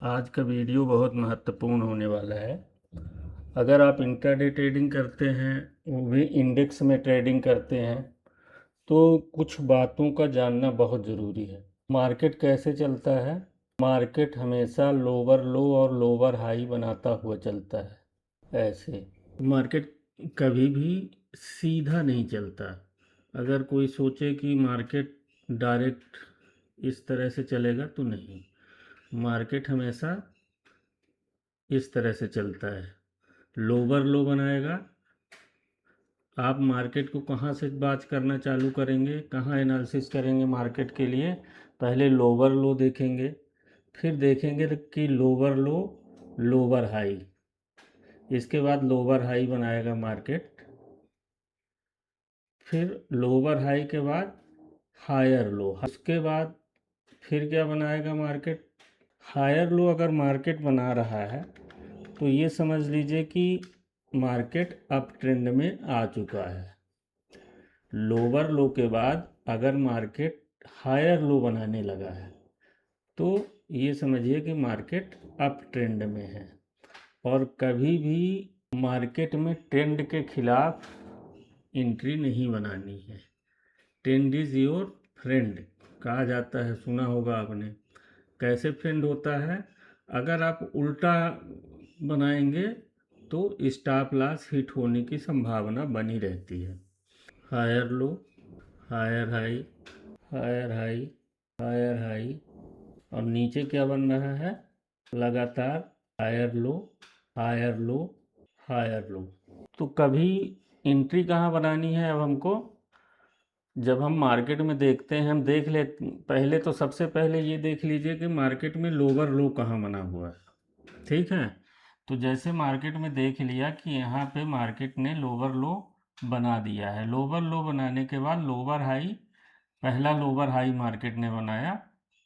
आज का वीडियो बहुत महत्वपूर्ण होने वाला है। अगर आप इंट्राडे ट्रेडिंग करते हैं, वो भी इंडेक्स में ट्रेडिंग करते हैं, तो कुछ बातों का जानना बहुत ज़रूरी है। मार्केट कैसे चलता है? मार्केट हमेशा लोअर लो और लोअर हाई बनाता हुआ चलता है। ऐसे मार्केट कभी भी सीधा नहीं चलता। अगर कोई सोचे कि मार्केट डायरेक्ट इस तरह से चलेगा तो नहीं, मार्केट हमेशा इस तरह से चलता है। लोअर लो बनाएगा। आप मार्केट को कहाँ से बात करना चालू करेंगे, कहाँ एनालिसिस करेंगे मार्केट के लिए? पहले लोअर लो देखेंगे, फिर देखेंगे कि लोअर लो लोअर हाई, इसके बाद लोअर हाई बनाएगा मार्केट, फिर लोअर हाई के बाद हायर लो, उसके बाद फिर क्या बनाएगा मार्केट? Higher low. अगर मार्केट बना रहा है तो ये समझ लीजिए कि मार्केट अप ट्रेंड में आ चुका है। लोअर लो के बाद अगर मार्केट हायर लो बनाने लगा है तो ये समझिए कि मार्केट अप ट्रेंड में है। और कभी भी मार्केट में ट्रेंड के खिलाफ एंट्री नहीं बनानी है। ट्रेंड इज योर फ्रेंड कहा जाता है, सुना होगा आपने। कैसे फ्रेंड होता है? अगर आप उल्टा बनाएंगे तो स्टॉप लॉस हिट होने की संभावना बनी रहती है। Higher low, higher high, higher high, higher high, और नीचे क्या बन रहा है? लगातार higher low, higher low, higher low. तो कभी एंट्री कहाँ बनानी है अब हमको? जब हम मार्केट में देखते हैं, हम देख ले, पहले तो सबसे पहले ये देख लीजिए कि मार्केट में लोअर लो कहाँ बना हुआ है। ठीक है, तो जैसे मार्केट में देख लिया कि यहाँ पे मार्केट ने लोअर लो बना दिया है। लोअर लो बनाने के बाद लोअर हाई, पहला लोअर हाई मार्केट ने बनाया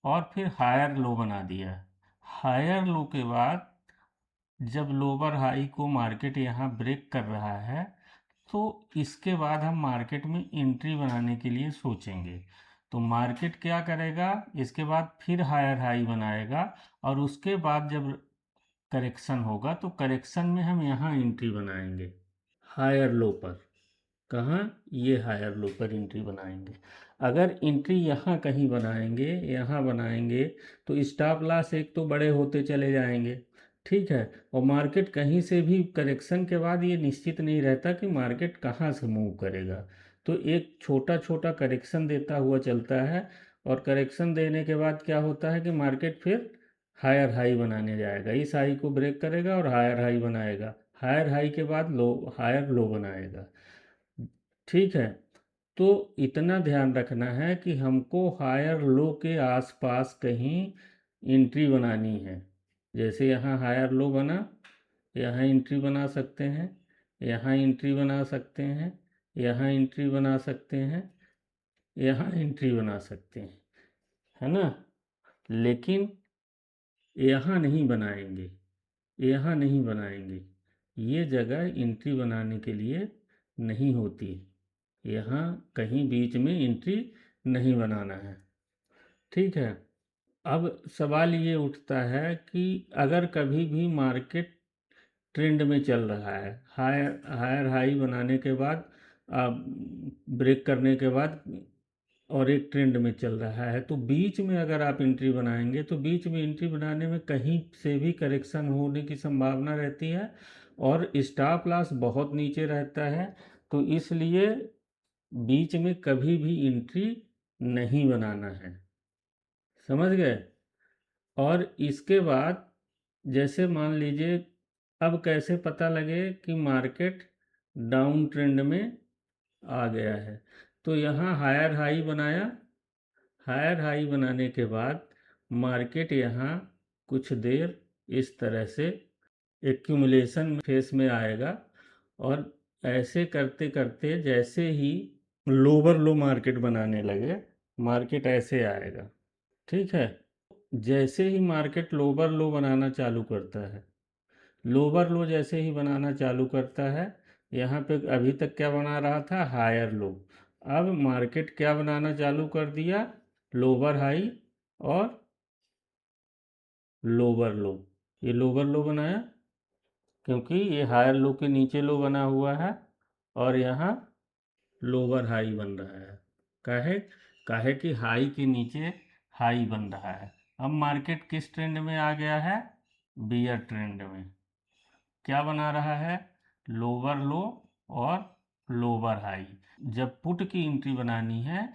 और फिर हायर लो बना दिया। हायर लो के बाद जब लोअर हाई को मार्केट यहाँ ब्रेक कर रहा है तो इसके बाद हम मार्केट में एंट्री बनाने के लिए सोचेंगे। तो मार्केट क्या करेगा? इसके बाद फिर हायर हाई बनाएगा और उसके बाद जब करेक्शन होगा तो करेक्शन में हम यहाँ एंट्री बनाएंगे हायर लो पर। कहाँ? ये हायर लो पर एंट्री बनाएंगे। अगर एंट्री यहाँ कहीं बनाएंगे, यहाँ बनाएंगे, तो स्टॉप लॉस एक तो बड़े होते चले जाएंगे। ठीक है, और मार्केट कहीं से भी करेक्शन के बाद ये निश्चित नहीं रहता कि मार्केट कहाँ से मूव करेगा। तो एक छोटा छोटा करेक्शन देता हुआ चलता है और करेक्शन देने के बाद क्या होता है कि मार्केट फिर हायर हाई बनाने जाएगा। इस हाई को ब्रेक करेगा और हायर हाई बनाएगा। हायर हाई के बाद लो, हायर लो बनाएगा। ठीक है, तो इतना ध्यान रखना है कि हमको हायर लो के आसपास कहीं एंट्री बनानी है। जैसे यहाँ हायर लो बना, यहाँ एंट्री बना सकते हैं, यहाँ एंट्री बना सकते हैं, यहाँ एंट्री बना सकते हैं, यहाँ एंट्री बना सकते हैं, है ना? लेकिन यहाँ नहीं बनाएंगे, यहाँ नहीं बनाएंगे। ये जगह एंट्री बनाने के लिए नहीं होती। यहाँ कहीं बीच में एंट्री नहीं बनाना है। ठीक है, अब सवाल ये उठता है कि अगर कभी भी मार्केट ट्रेंड में चल रहा है, हायर हायर हाई बनाने के बाद, ब्रेक करने के बाद, और एक ट्रेंड में चल रहा है, तो बीच में अगर आप एंट्री बनाएंगे तो बीच में एंट्री बनाने में कहीं से भी करेक्शन होने की संभावना रहती है और स्टॉप लॉस बहुत नीचे रहता है। तो इसलिए बीच में कभी भी एंट्री नहीं बनाना है। समझ गए? और इसके बाद जैसे मान लीजिए, अब कैसे पता लगे कि मार्केट डाउन ट्रेंड में आ गया है? तो यहाँ हायर हाई बनाया। हायर हाई बनाने के बाद मार्केट यहाँ कुछ देर इस तरह से एक्यूमुलेशन फेस में आएगा और ऐसे करते करते जैसे ही लोअर लो मार्केट बनाने लगे, मार्केट ऐसे आएगा। ठीक है, जैसे ही मार्केट लोअर लो बनाना चालू करता है, लोअर लो जैसे ही बनाना चालू करता है, यहाँ पे अभी तक क्या बना रहा था? Higher low. अब मार्केट क्या बनाना चालू कर दिया? लोअर हाई और लोअर लो। ये लोअर लो बनाया क्योंकि ये हायर लो के नीचे लो बना हुआ है और यहाँ लोअर हाई बन रहा है। काहे काहे कि हाई के नीचे हाई बन रहा है। अब मार्केट किस ट्रेंड में आ गया है? बियर ट्रेंड में। क्या बना रहा है? लोअर लो और लोअर हाई। जब पुट की एंट्री बनानी है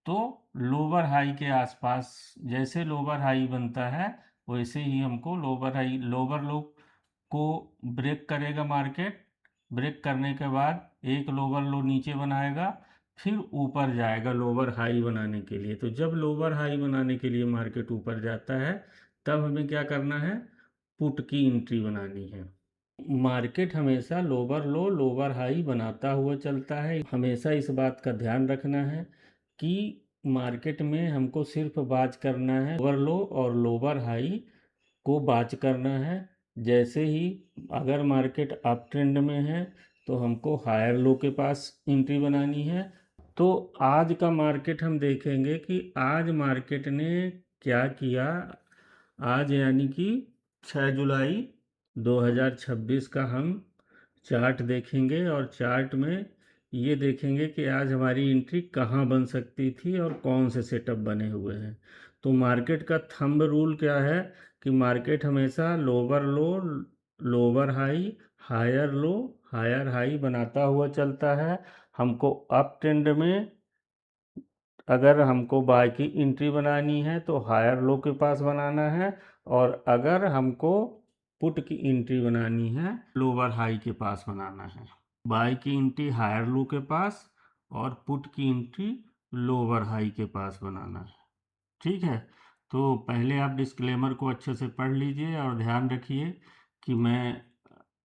तो लोअर हाई के आसपास, जैसे लोअर हाई बनता है वैसे ही हमको लोअर लो को ब्रेक करेगा मार्केट। ब्रेक करने के बाद एक लोअर लो नीचे बनाएगा, फिर ऊपर जाएगा लोअर हाई बनाने के लिए। तो जब लोअर हाई बनाने के लिए मार्केट ऊपर जाता है तब हमें क्या करना है? पुट की एंट्री बनानी है। मार्केट हमेशा लोअर लो लोअर हाई बनाता हुआ चलता है। हमेशा इस बात का ध्यान रखना है कि मार्केट में हमको सिर्फ बाज करना है, लोअर लो और लोअर हाई को बाज करना है। जैसे ही अगर मार्केट अप ट्रेंड में है तो हमको हायर लो के पास एंट्री बनानी है। तो आज का मार्केट हम देखेंगे कि आज मार्केट ने क्या किया। आज यानी कि 6 जुलाई 2026 का हम चार्ट देखेंगे और चार्ट में ये देखेंगे कि आज हमारी एंट्री कहाँ बन सकती थी और कौन से सेटअप बने हुए हैं। तो मार्केट का थंब रूल क्या है कि मार्केट हमेशा lower low lower high higher low higher high बनाता हुआ चलता है। हमको अप ट्रेंड में अगर हमको बाय की एंट्री बनानी है तो हायर लो के पास बनाना है, और अगर हमको पुट की एंट्री बनानी है लोअर हाई के पास बनाना है। बाय की एंट्री हायर लो के पास और पुट की एंट्री लोअर हाई के पास बनाना है। ठीक है, तो पहले आप डिस्क्लेमर को अच्छे से पढ़ लीजिए और ध्यान रखिए कि मैं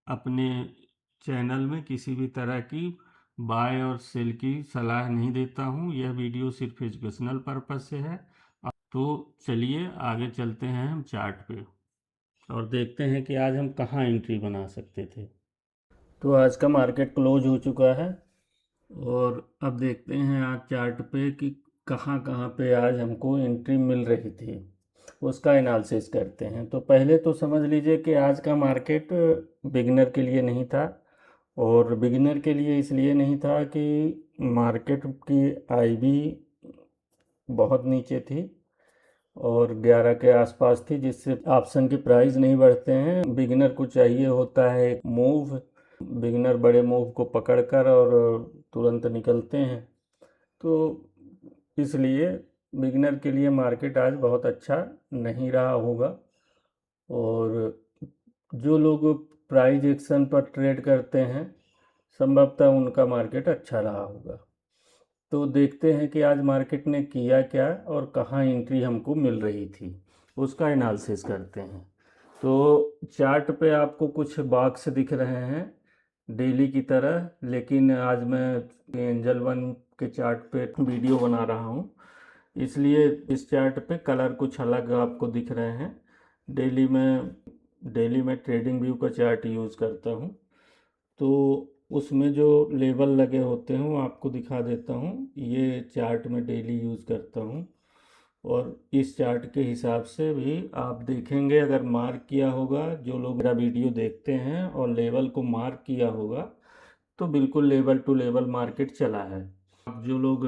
अपने चैनल में किसी भी तरह की बाय और सेल की सलाह नहीं देता हूँ। यह वीडियो सिर्फ एजुकेशनल पर्पज से है। तो चलिए आगे चलते हैं हम चार्ट पे और देखते हैं कि आज हम कहाँ एंट्री बना सकते थे। तो आज का मार्केट क्लोज हो चुका है और अब देखते हैं आज चार्ट पे कि कहाँ कहाँ पे आज हमको एंट्री मिल रही थी, उसका एनालिसिस करते हैं। तो पहले तो समझ लीजिए कि आज का मार्केट बिगिनर के लिए नहीं था, और बिगिनर के लिए इसलिए नहीं था कि मार्केट की आईबी बहुत नीचे थी और 11 के आसपास थी, जिससे ऑप्शन के प्राइस नहीं बढ़ते हैं। बिगिनर को चाहिए होता है एक मूव, बिगिनर बड़े मूव को पकड़कर और तुरंत निकलते हैं। तो इसलिए बिगिनर के लिए मार्केट आज बहुत अच्छा नहीं रहा होगा, और जो लोग प्राइस एक्शन पर ट्रेड करते हैं संभवतः उनका मार्केट अच्छा रहा होगा। तो देखते हैं कि आज मार्केट ने किया क्या और कहाँ एंट्री हमको मिल रही थी, उसका एनालिसिस करते हैं। तो चार्ट पे आपको कुछ बॉक्स दिख रहे हैं डेली की तरह, लेकिन आज मैं एंजल वन के चार्ट पे वीडियो बना रहा हूँ, इसलिए इस चार्ट पे कलर कुछ अलग आपको दिख रहे हैं। डेली में ट्रेडिंग व्यू का चार्ट यूज़ करता हूँ, तो उसमें जो लेबल लगे होते हैं वो आपको दिखा देता हूँ। ये चार्ट में डेली यूज़ करता हूँ और इस चार्ट के हिसाब से भी आप देखेंगे, अगर मार्क किया होगा, जो लोग मेरा वीडियो देखते हैं और लेवल को मार्क किया होगा तो बिल्कुल लेवल टू लेवल मार्केट चला है। आप जो लोग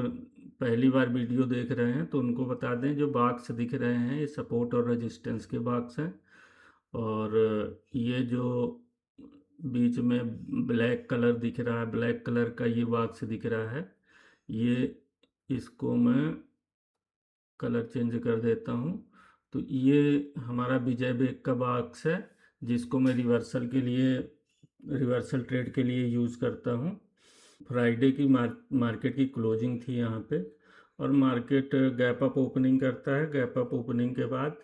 पहली बार वीडियो देख रहे हैं तो उनको बता दें, जो बॉक्स दिख रहे हैं ये सपोर्ट और रेजिस्टेंस के बॉक्स हैं, और ये जो बीच में ब्लैक कलर दिख रहा है, ब्लैक कलर का ये बॉक्स दिख रहा है, ये इसको मैं कलर चेंज कर देता हूँ। तो ये हमारा विजय बेग का बॉक्स है, जिसको मैं रिवर्सल ट्रेड के लिए यूज़ करता हूँ। फ्राइडे की मार्केट की क्लोजिंग थी यहाँ पे, और मार्केट गैप अप ओपनिंग करता है। गैप अप ओपनिंग के बाद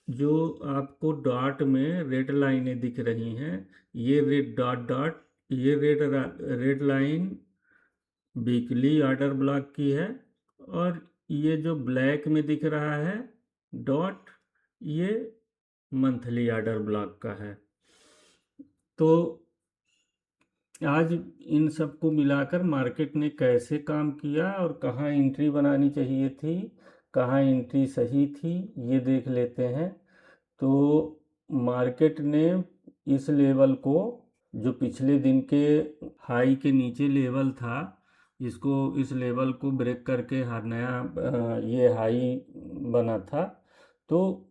जो आपको डॉट में रेड लाइनें दिख रही हैं, ये रेड डॉट ये red line weekly order block की है, और ये जो ब्लैक में दिख रहा है डॉट, ये मंथली ऑर्डर ब्लॉक का है। तो आज इन सब को मिलाकर मार्केट ने कैसे काम किया और कहाँ एंट्री बनानी चाहिए थी, कहाँ एंट्री सही थी, ये देख लेते हैं। तो मार्केट ने इस लेवल को, जो पिछले दिन के हाई के नीचे लेवल था, इसको, इस लेवल को ब्रेक करके नया ये हाई बना था। तो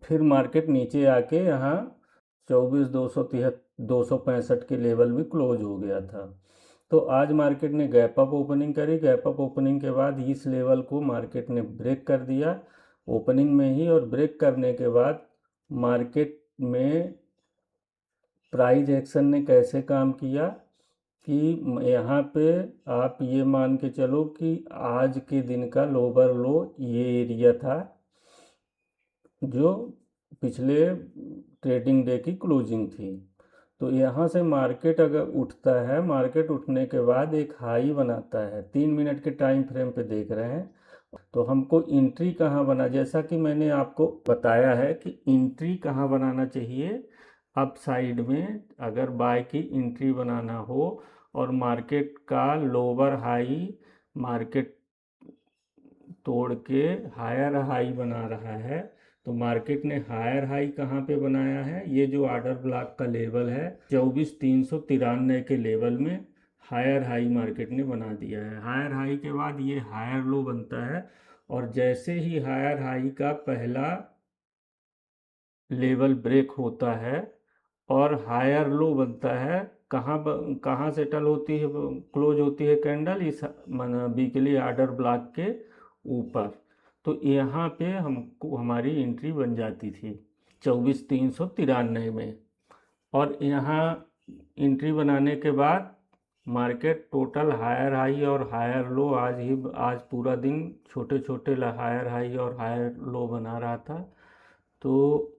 फिर मार्केट नीचे आके यहाँ 24,265 के लेवल में क्लोज हो गया था। तो आज मार्केट ने गैप अप ओपनिंग करी। गैप अप ओपनिंग के बाद इस लेवल को मार्केट ने ब्रेक कर दिया ओपनिंग में ही, और ब्रेक करने के बाद मार्केट में प्राइस एक्शन ने कैसे काम किया कि यहाँ पे आप ये मान के चलो कि आज के दिन का लोअर लो ये एरिया था, जो पिछले ट्रेडिंग डे की क्लोजिंग थी। तो यहाँ से मार्केट अगर उठता है, मार्केट उठने के बाद एक हाई बनाता है, 3 मिनट के टाइम फ्रेम पे देख रहे हैं, तो हमको इंट्री कहाँ बना, जैसा कि मैंने आपको बताया है कि इंट्री कहाँ बनाना चाहिए। अप साइड में अगर बाय की इंट्री बनाना हो और मार्केट का लोअर हाई मार्केट तोड़ के हायर हाई बना रहा है, तो मार्केट ने हायर हाई कहाँ पे बनाया है, ये जो ऑर्डर ब्लॉक का लेवल है 24,393 के लेवल में हायर हाई मार्केट ने बना दिया है। हायर हाई के बाद ये हायर लो बनता है, और जैसे ही हायर हाई का पहला लेवल ब्रेक होता है और हायर लो बनता है, कहाँ सेटल होती है, क्लोज होती है कैंडल इस वीकली ऑर्डर ब्लॉक के ऊपर। तो यहाँ पे हमको हमारी एंट्री बन जाती थी 24,393 में। और यहाँ एंट्री बनाने के बाद मार्केट टोटल हायर हाई और हायर लो, आज पूरा दिन छोटे छोटे हायर हाई और हायर लो बना रहा था। तो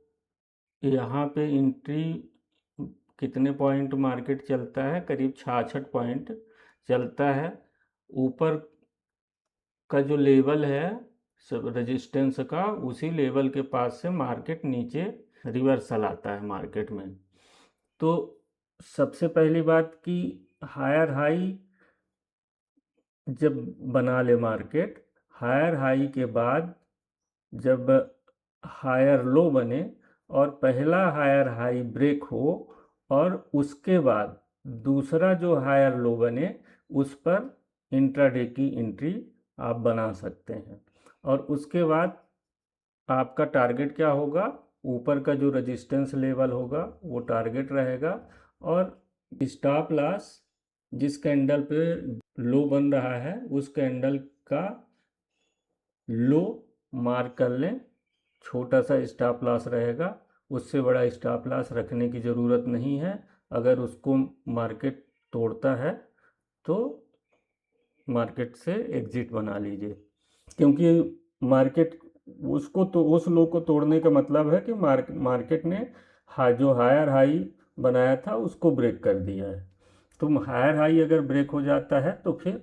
यहाँ पे एंट्री कितने पॉइंट मार्केट चलता है, करीब 66 पॉइंट चलता है। ऊपर का जो लेवल है सब रेजिस्टेंस का, उसी लेवल के पास से मार्केट नीचे रिवर्सल आता है मार्केट में। तो सबसे पहली बात कि हायर हाई जब बना ले मार्केट, हायर हाई के बाद जब हायर लो बने और पहला हायर हाई ब्रेक हो, और उसके बाद दूसरा जो हायर लो बने, उस पर इंट्राडे की एंट्री आप बना सकते हैं। और उसके बाद आपका टारगेट क्या होगा, ऊपर का जो रेजिस्टेंस लेवल होगा वो टारगेट रहेगा, और स्टॉप लॉस जिस कैंडल पे लो बन रहा है उस कैंडल का लो मार्क कर लें। छोटा सा स्टॉप लॉस रहेगा, उससे बड़ा स्टॉप लॉस रखने की ज़रूरत नहीं है। अगर उसको मार्केट तोड़ता है तो मार्केट से एग्जिट बना लीजिए, क्योंकि मार्केट उसको तो उस लो को तोड़ने का मतलब है कि मार्केट ने जो हायर हाई बनाया था उसको ब्रेक कर दिया है। तो हायर हाई अगर ब्रेक हो जाता है तो फिर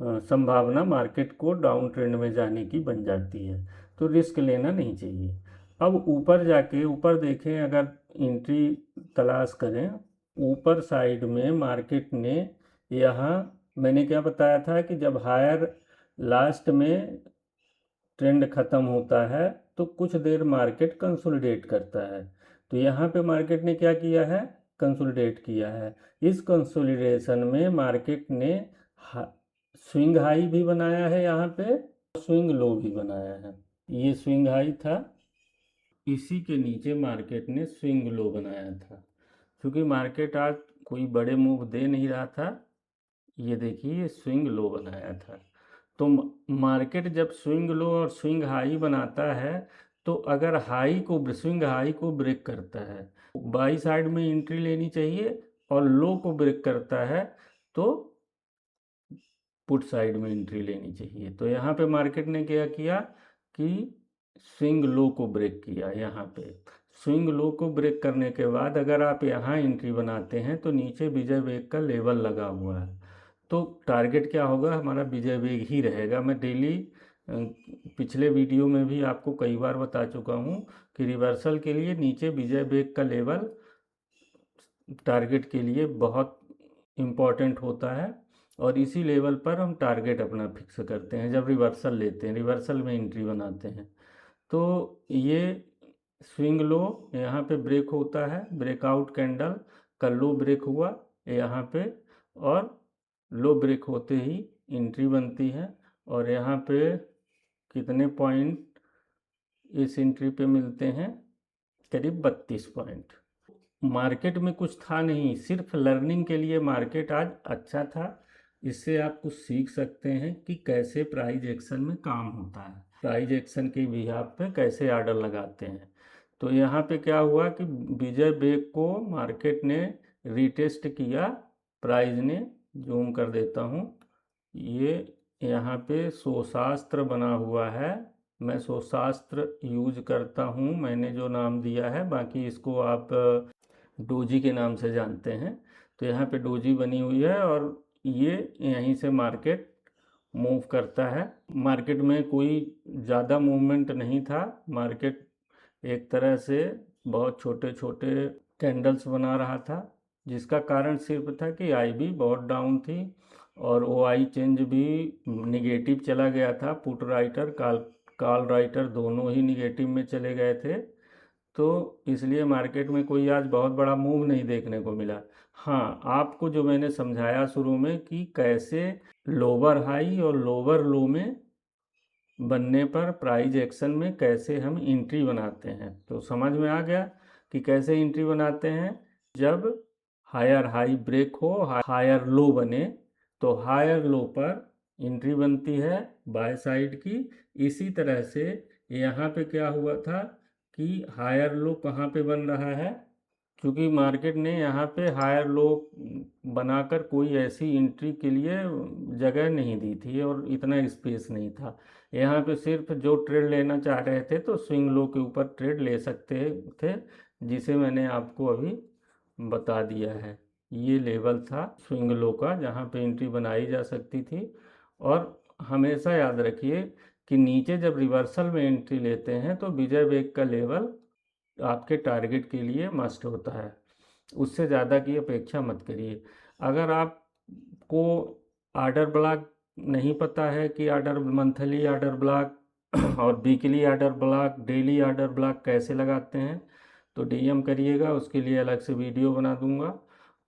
संभावना मार्केट को डाउन ट्रेंड में जाने की बन जाती है, तो रिस्क लेना नहीं चाहिए। अब ऊपर जाके ऊपर देखें, अगर एंट्री तलाश करें ऊपर साइड में मार्केट ने, यहाँ मैंने क्या बताया था कि जब हायर लास्ट में ट्रेंड ख़त्म होता है तो कुछ देर मार्केट कंसोलिडेट करता है। तो यहाँ पे मार्केट ने क्या किया है, कंसोलिडेट किया है। इस कंसोलिडेशन में मार्केट ने स्विंग हाई भी बनाया है, यहाँ पे स्विंग लो भी बनाया है। ये स्विंग हाई था, इसी के नीचे मार्केट ने स्विंग लो बनाया था। क्योंकि मार्केट आज कोई बड़े मूव दे नहीं रहा था, ये देखिए ये स्विंग लो बनाया था। तो मार्केट जब स्विंग लो और स्विंग हाई बनाता है, तो अगर स्विंग हाई को ब्रेक करता है, बाई साइड में एंट्री लेनी चाहिए, और लो को ब्रेक करता है तो पुट साइड में एंट्री लेनी चाहिए। तो यहाँ पे मार्केट ने क्या किया कि स्विंग लो को ब्रेक किया। यहाँ पे स्विंग लो को ब्रेक करने के बाद अगर आप यहाँ एंट्री बनाते हैं तो नीचे विजय वेग का लेवल लगा हुआ है, तो टारगेट क्या होगा हमारा, विजय वेग ही रहेगा। मैं डेली पिछले वीडियो में भी आपको कई बार बता चुका हूँ कि रिवर्सल के लिए नीचे विजय वेग का लेवल टारगेट के लिए बहुत इम्पॉर्टेंट होता है, और इसी लेवल पर हम टारगेट अपना फिक्स करते हैं जब रिवर्सल लेते हैं, रिवर्सल में एंट्री बनाते हैं। तो ये स्विंग लो, यहाँ पे ब्रेक होता है, ब्रेकआउट कैंडल का लो ब्रेक हुआ यहाँ पे, और लो ब्रेक होते ही एंट्री बनती है। और यहाँ पे कितने पॉइंट इस एंट्री पे मिलते हैं? करीब 32 पॉइंट। मार्केट में कुछ था नहीं, सिर्फ लर्निंग के लिए मार्केट आज अच्छा था। इससे आप कुछ सीख सकते हैं कि कैसे प्राइस एक्शन में काम होता है, प्राइस एक्शन के बिहाफ पे कैसे ऑर्डर लगाते हैं। तो यहाँ पे क्या हुआ कि विजय बेग को मार्केट ने रीटेस्ट किया, प्राइस ने, जूम कर देता हूँ, ये यहाँ पे शोशास्त्र बना हुआ है। मैं शोशास्त्र यूज करता हूँ, मैंने जो नाम दिया है, बाकी इसको आप डोजी के नाम से जानते हैं। तो यहाँ पे डोजी बनी हुई है और ये यहीं से मार्केट मूव करता है। मार्केट में कोई ज़्यादा मूवमेंट नहीं था, मार्केट एक तरह से बहुत छोटे छोटे कैंडल्स बना रहा था, जिसका कारण सिर्फ था कि आई बी बहुत डाउन थी और ओ आई चेंज भी निगेटिव चला गया था। पुट राइटर कॉल राइटर दोनों ही निगेटिव में चले गए थे, तो इसलिए मार्केट में कोई आज बहुत बड़ा मूव नहीं देखने को मिला। हाँ, आपको जो मैंने समझाया शुरू में कि कैसे लोअर हाई और लोअर लो में बनने पर प्राइस एक्शन में कैसे हम एंट्री बनाते हैं, तो समझ में आ गया कि कैसे एंट्री बनाते हैं। जब हायर हाई ब्रेक हो, हायर लो बने, तो हायर लो पर एंट्री बनती है बाय साइड की। इसी तरह से यहाँ पे क्या हुआ था कि हायर लो कहाँ पे बन रहा है, क्योंकि मार्केट ने यहाँ पे हायर लो बनाकर कोई ऐसी एंट्री के लिए जगह नहीं दी थी और इतना स्पेस नहीं था। यहाँ पे सिर्फ जो ट्रेड लेना चाह रहे थे तो स्विंग लो के ऊपर ट्रेड ले सकते थे, जिसे मैंने आपको अभी बता दिया है। ये लेवल था स्विंग लो का जहाँ पे एंट्री बनाई जा सकती थी। और हमेशा याद रखिए कि नीचे जब रिवर्सल में एंट्री लेते हैं तो विजय वेग का लेवल आपके टारगेट के लिए मस्ट होता है, उससे ज़्यादा की अपेक्षा मत करिए। अगर आपको आर्डर ब्लॉक नहीं पता है कि आर्डर मंथली आर्डर ब्लॉक और weekly order block, daily order block कैसे लगाते हैं, तो डीएम करिएगा, उसके लिए अलग से वीडियो बना दूंगा।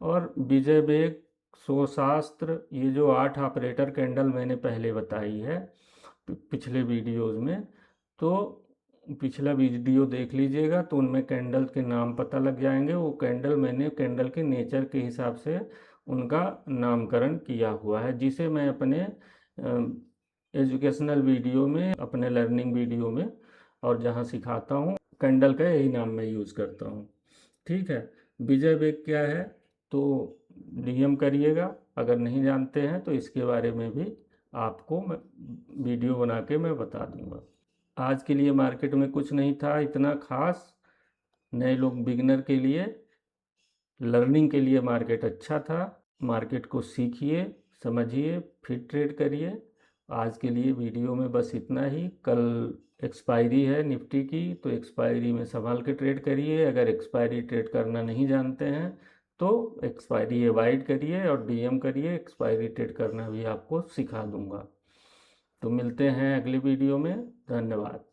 और विजय बेग, शोशास्त्र, ये जो 8 ऑपरेटर कैंडल मैंने पहले बताई है पिछले वीडियोस में, तो पिछला वीडियो देख लीजिएगा तो उनमें कैंडल के नाम पता लग जाएंगे। वो कैंडल मैंने कैंडल के नेचर के हिसाब से उनका नामकरण किया हुआ है, जिसे मैं अपने एजुकेशनल वीडियो में, अपने लर्निंग वीडियो में और जहाँ सिखाता हूँ, कैंडल का यही नाम मैं यूज़ करता हूँ। ठीक है, विजय बेग क्या है तो डीएम करिएगा। अगर नहीं जानते हैं तो इसके बारे में भी आपको मैं वीडियो बना के मैं बता दूंगा। आज के लिए मार्केट में कुछ नहीं था इतना खास, नए लोग बिगनर के लिए, लर्निंग के लिए मार्केट अच्छा था। मार्केट को सीखिए, समझिए, फिर ट्रेड करिए। आज के लिए वीडियो में बस इतना ही। कल एक्सपायरी है निफ्टी की, तो एक्सपायरी में संभाल के ट्रेड करिए। अगर एक्सपायरी ट्रेड करना नहीं जानते हैं तो एक्सपायरी अवॉइड करिए और डीएम करिए, एक्सपायरी ट्रेड करना भी आपको सिखा दूंगा। तो मिलते हैं अगली वीडियो में, धन्यवाद।